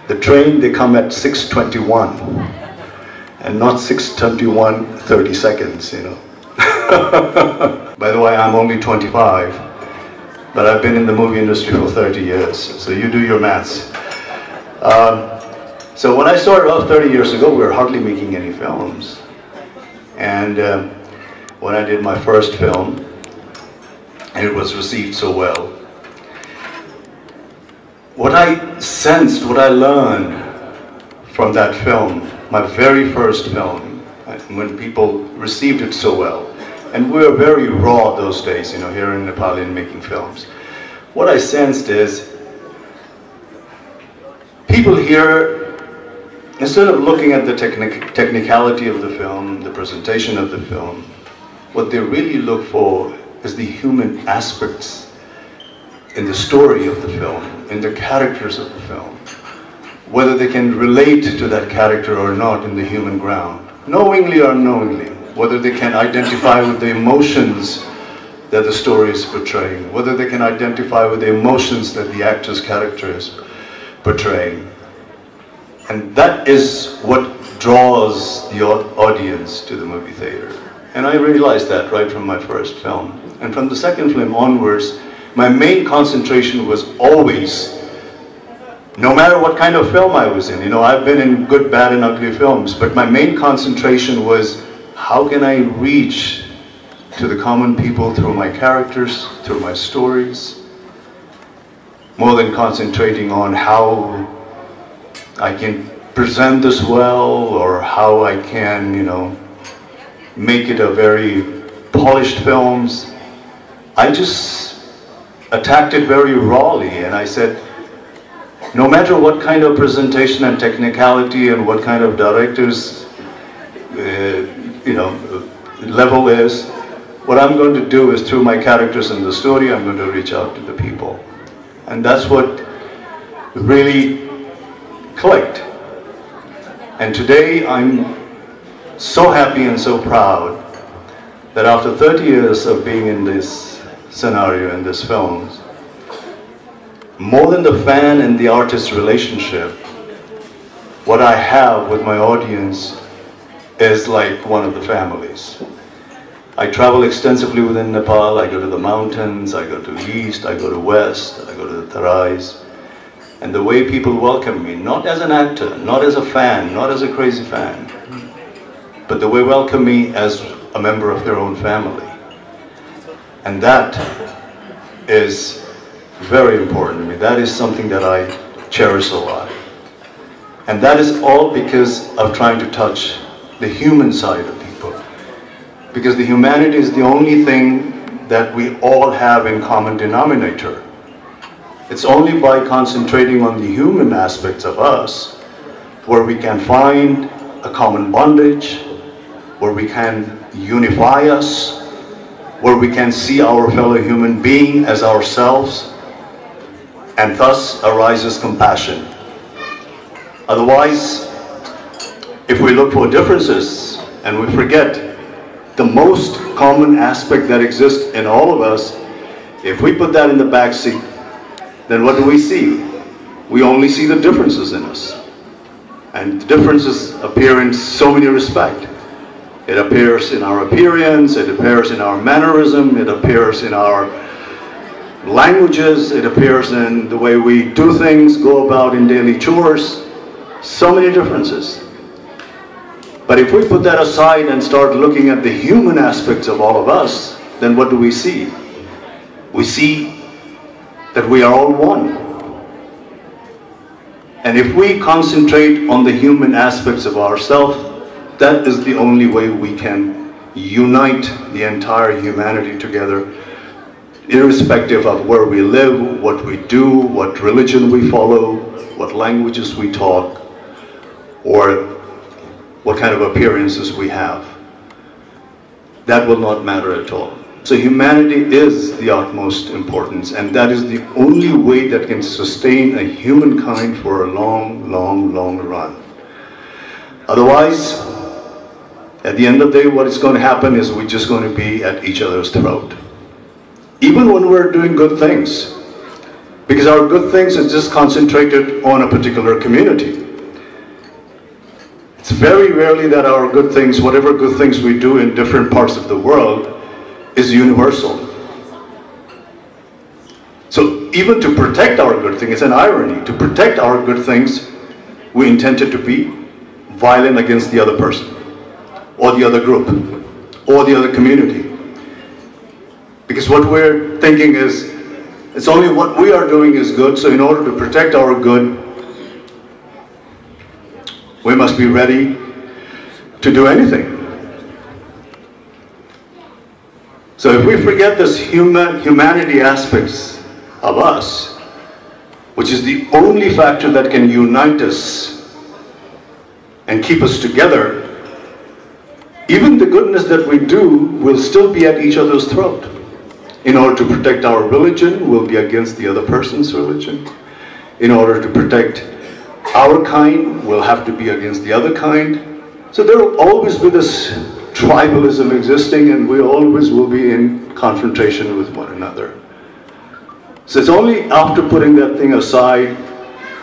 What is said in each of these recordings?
The train, they come at 6:21, and not 6:21, 30 seconds, you know. By the way, I'm only 25, but I've been in the movie industry for 30 years, so you do your maths. So when I started off 30 years ago, we were hardly making any films. And when I did my first film, and it was received so well, what I sensed, what I learned from that film, my very first film, when people received it so well, and we were very raw those days, you know, here in Nepal in making films. What I sensed is, people here, instead of looking at the technicality of the film, the presentation of the film, what they really look for is the human aspects in the story of the film, in the characters of the film, whether they can relate to that character or not in the human ground, knowingly or unknowingly, whether they can identify with the emotions that the story is portraying, whether they can identify with the emotions that the actor's character is portraying. And that is what draws the audience to the movie theater. And I realized that right from my first film. And from the second film onwards, my main concentration was always, no matter what kind of film I was in, you know, I've been in good, bad, and ugly films, but my main concentration was, how can I reach to the common people through my characters, through my stories, more than concentrating on how I can present this well, or how I can, you know, make it a very polished films. I just attacked it very rawly, and I said, no matter what kind of presentation and technicality and what kind of director's you know, level is, what I'm going to do is, through my characters and the story, I'm going to reach out to the people. And that's what really clicked. And today I'm so happy and so proud that after 30 years of being in this scenario, in this film, more than the fan and the artist relationship, what I have with my audience is like one of the families. I travel extensively within Nepal. I go to the mountains, I go to east, I go to west, I go to the Tarais. And the way people welcome me, not as an actor, not as a fan, not as a crazy fan, but the way they welcome me as a member of their own family. And that is very important to me. That is something that I cherish a lot. And that is all because of trying to touch the human side of people. Because the humanity is the only thing that we all have in common denominator. It's only by concentrating on the human aspects of us where we can find a common bondage, where we can unify us, where we can see our fellow human being as ourselves, and thus arises compassion. Otherwise, if we look for differences and we forget the most common aspect that exists in all of us, if we put that in the back seat, then what do we see? We only see the differences in us. And the differences appear in so many respects. It appears in our appearance, it appears in our mannerism, it appears in our languages, it appears in the way we do things, go about in daily chores. So many differences. But if we put that aside and start looking at the human aspects of all of us, then what do we see? We see that we are all one. And if we concentrate on the human aspects of ourselves, that is the only way we can unite the entire humanity together, irrespective of where we live, what we do, what religion we follow, what languages we talk, or what kind of appearances we have. That will not matter at all. So humanity is the utmost importance, and that is the only way that can sustain a humankind for a long, long, long run. Otherwise, at the end of the day, what is going to happen is we're just going to be at each other's throat. Even when we're doing good things, Because our good things is just concentrated on a particular community. It's very rarely that our good things, whatever good things we do in different parts of the world, is universal. So even to protect our good thing, it's an irony. To protect our good things, we intended to be violent against the other person, or the other group, or the other community. Because what we're thinking is, it's only what we are doing is good, so in order to protect our good, we must be ready to do anything. So if we forget this humanity aspects of us, which is the only factor that can unite us and keep us together, even the goodness that we do will still be at each other's throat. In order to protect our religion, we'll be against the other person's religion. In order to protect our kind, we'll have to be against the other kind. So there will always be this tribalism existing, and we always will be in confrontation with one another. So it's only after putting that thing aside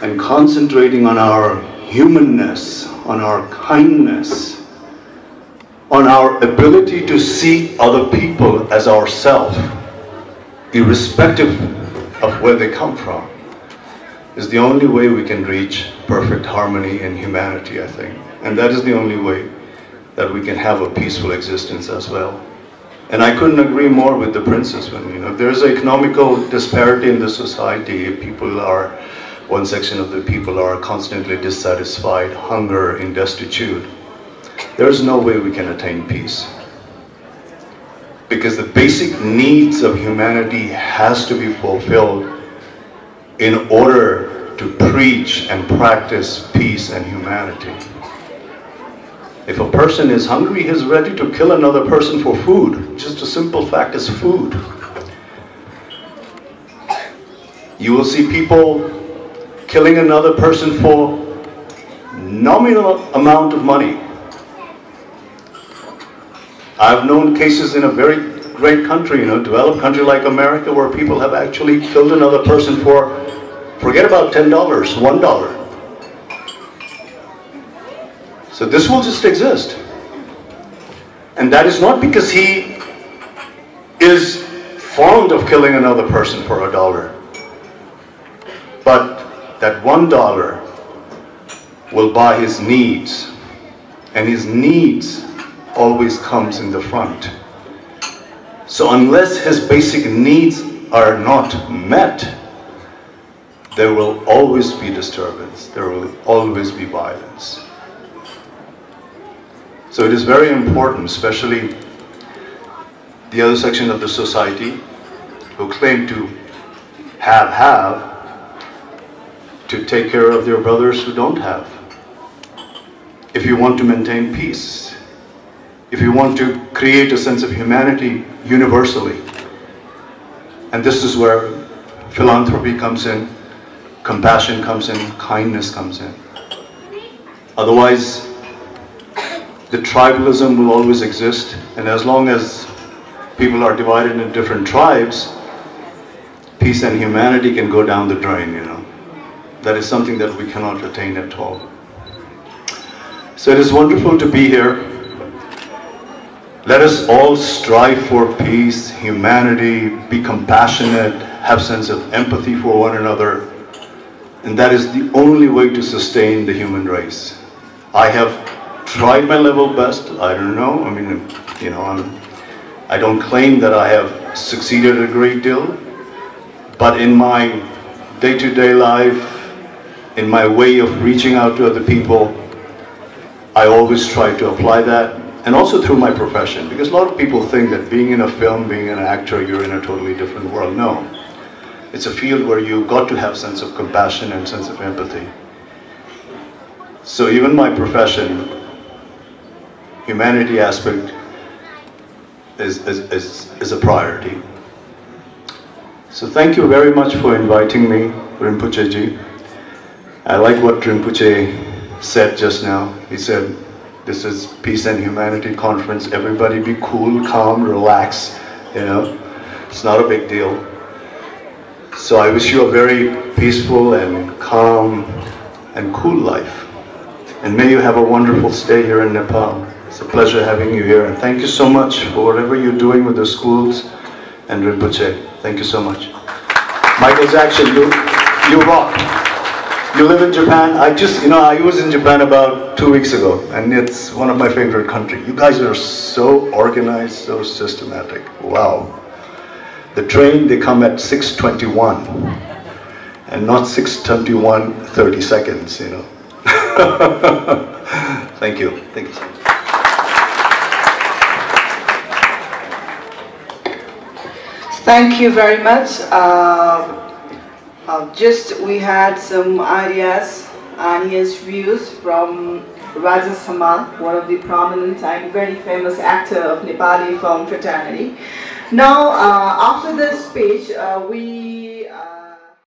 and concentrating on our humanness, on our kindness, on our ability to see other people as ourselves, irrespective of where they come from, is the only way we can reach perfect harmony in humanity, I think. And that is the only way that we can have a peaceful existence as well. And I couldn't agree more with the princess. When, you know, if there's an economical disparity in the society, one section of the people are constantly dissatisfied, hunger, and destitute, there's no way we can attain peace. Because the basic needs of humanity has to be fulfilled in order to preach and practice peace and humanity. If a person is hungry, he's ready to kill another person for food. Just a simple fact is food. You will see people killing another person for nominal amount of money. I've known cases in a very great country, developed country like America, where people have actually killed another person for, forget about $10, $1. So this will just exist. And that is not because he is fond of killing another person for $1. But that $1 will buy his needs. And his needs always comes in the front. So unless his basic needs are not met, there will always be disturbance. There will always be violence. So it is very important, especially the other section of the society who claim to have, to take care of their brothers who don't have. If you want to maintain peace, if you want to create a sense of humanity universally, and this is where philanthropy comes in, compassion comes in, kindness comes in. Otherwise, the tribalism will always exist, and as long as people are divided into different tribes, peace and humanity can go down the drain, That is something that we cannot attain at all. So it is wonderful to be here. Let us all strive for peace, humanity, be compassionate, have sense of empathy for one another, and that is the only way to sustain the human race. I have tried my level best. I don't know. I don't claim that I have succeeded a great deal, but in my day-to-day life, in my way of reaching out to other people, I always try to apply that, and also through my profession, because a lot of people think that being in a film, being an actor, you're in a totally different world. No. It's a field where you've got to have sense of compassion and sense of empathy. So even my profession, humanity aspect is a priority. So thank you very much for inviting me, Rinpoche ji. I like what Rinpoche said just now. He said, this is Peace and Humanity Conference. Everybody be cool, calm, relax. It's not a big deal. So I wish you a very peaceful and calm and cool life. And may you have a wonderful stay here in Nepal. It's a pleasure having you here. And thank you so much for whatever you're doing with the schools and Rinpoche. Thank you so much. Michael Jackson, you rock. You live in Japan. I was in Japan about 2 weeks ago, and it's one of my favorite countries. You guys are so organized, so systematic. Wow. The train, they come at 6:21, and not 6:21, 30 seconds, you know. Thank you. Thank you. Thank you very much. We had some ideas and his views from Rajesh Hamal, one of the prominent and very famous actor of Nepali film fraternity. Now, after this speech, we